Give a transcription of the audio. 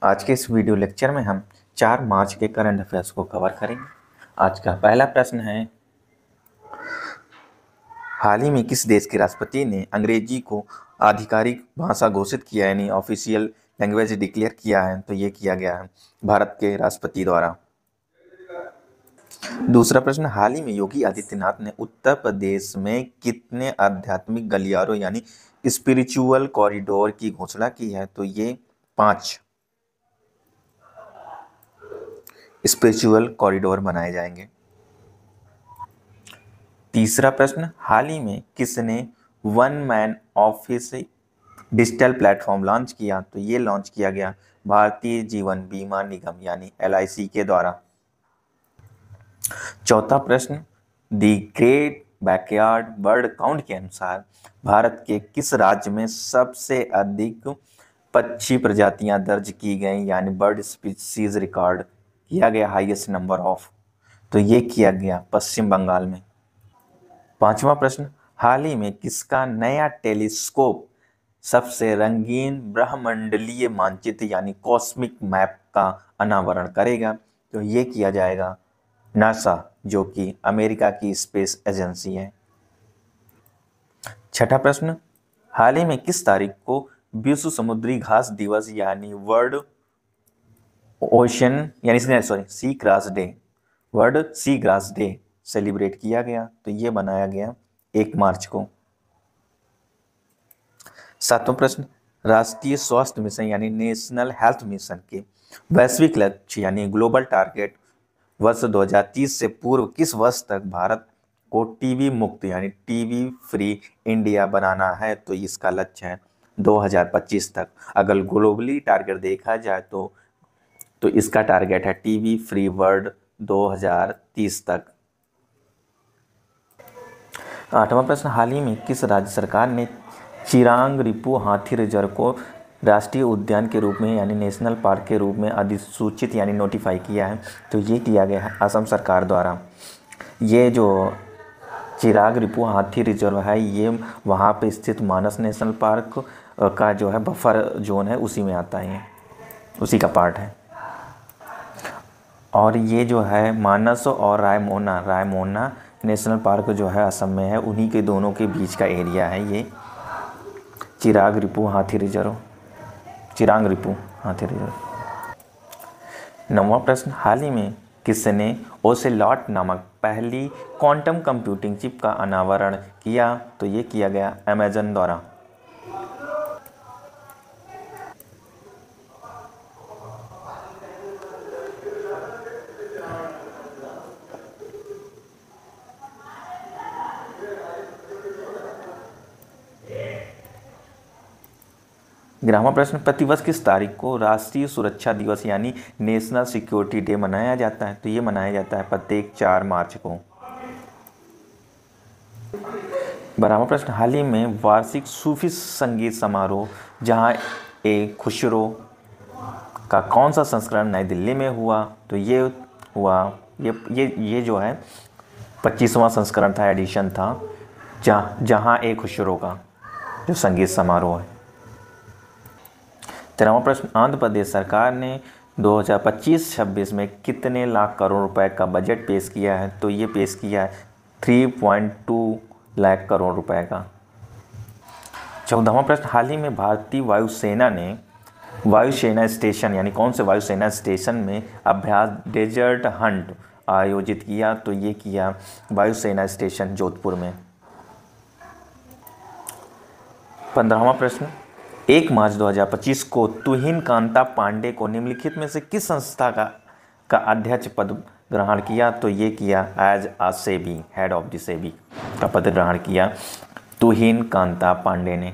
आज के इस वीडियो लेक्चर में हम 4 मार्च के करंट अफेयर्स को कवर करेंगे। आज का पहला प्रश्न है, हाल ही में किस देश के राष्ट्रपति ने अंग्रेजी को आधिकारिक भाषा घोषित किया यानी ऑफिशियल लैंग्वेज डिक्लेयर किया है? तो ये किया गया है भारत के राष्ट्रपति द्वारा। दूसरा प्रश्न, हाल ही में योगी आदित्यनाथ ने उत्तर प्रदेश में कितने आध्यात्मिक गलियारों यानी स्पिरिचुअल कॉरिडोर की घोषणा की है? तो ये 5 स्पिरिचुअल कॉरिडोर बनाए जाएंगे। तीसरा प्रश्न, हाल ही में किसने one man office digital platform launch किया? तो ये लॉन्च किया गया भारतीय जीवन बीमा निगम यानी LIC के द्वारा। चौथा प्रश्न, the great backyard bird count के अनुसार भारत के किस राज्य में सबसे अधिक पक्षी प्रजातियां दर्ज की गई यानी बर्ड स्पीसीज रिकॉर्ड किया गया हाईएस्ट नंबर ऑफ? तो ये किया गया पश्चिम बंगाल में। पांचवा प्रश्न, हाल ही में किसका नया टेलीस्कोप सबसे रंगीन ब्रह्मंडलीय मानचित्र यानी कॉस्मिक मैप का अनावरण करेगा? तो ये किया जाएगा नासा, जो कि अमेरिका की स्पेस एजेंसी है। छठा प्रश्न, हाल ही में किस तारीख को विश्व समुद्री घास दिवस यानी world sea grass day celebrate किया गया? तो ये बनाया गया 1 मार्च को। सातवां प्रश्न, राष्ट्रीय स्वास्थ्य मिशन यानी नेशनल हेल्थ मिशन के वैश्विक लक्ष्य यानी ग्लोबल टारगेट वर्ष 2030 से पूर्व किस वर्ष तक भारत को टीबी मुक्त यानी टीबी फ्री इंडिया बनाना है? तो इसका लक्ष्य है 2025 तक। अगर ग्लोबली टारगेट देखा जाए तो इसका टारगेट है टीबी फ्री वर्ल्ड 2030 तक। आठवां प्रश्न, हाल ही में किस राज्य सरकार ने चिरांग रिपु हाथी रिजर्व को राष्ट्रीय उद्यान के रूप में यानी नेशनल पार्क के रूप में अधिसूचित यानी नोटिफाई किया है? तो ये किया गया है असम सरकार द्वारा। ये जो चिरांग रिपु हाथी रिजर्व है ये वहाँ पे स्थित मानस नेशनल पार्क का जो है बफर जोन है, उसी में आता है, उसी का पार्ट है। और ये जो है मानस और रायमोना नेशनल पार्क जो है असम में है, उन्हीं के दोनों के बीच का एरिया है ये चिरांग रिपु हाथी रिजर्व। नौवां प्रश्न, हाल ही में किसने ओसेलॉट नामक पहली क्वांटम कंप्यूटिंग चिप का अनावरण किया? तो ये किया गया अमेजन द्वारा। ग्यारहवां प्रश्न, प्रतिवर्ष किस तारीख को राष्ट्रीय सुरक्षा दिवस यानी नेशनल सिक्योरिटी डे मनाया जाता है? तो ये मनाया जाता है प्रत्येक 4 मार्च को। 12वां प्रश्न, हाल ही में वार्षिक सूफी संगीत समारोह जहां ए खुसरो का कौन सा संस्करण नई दिल्ली में हुआ? तो ये हुआ ये जो है 25वां संस्करण था, एडिशन था, जहां ए खुसरो का जो संगीत समारोह है। 13वां प्रश्न, आंध्र प्रदेश सरकार ने 2025-26 में कितने लाख करोड़ रुपए का बजट पेश किया है? तो ये पेश किया है 3.2 लाख करोड़ रुपए का। 14वां प्रश्न, हाल ही में भारतीय वायुसेना ने वायुसेना स्टेशन यानी कौन से वायुसेना स्टेशन में अभ्यास डेजर्ट हंट आयोजित किया? तो ये किया वायुसेना स्टेशन जोधपुर में। 15वां प्रश्न, 1 मार्च 2025 को तुहिन कांता पांडे को निम्नलिखित में से किस संस्था का अध्यक्ष पद ग्रहण किया? तो ये किया as a SEBI, head of the SEBI का पद ग्रहण किया तुहिन कांता पांडे ने।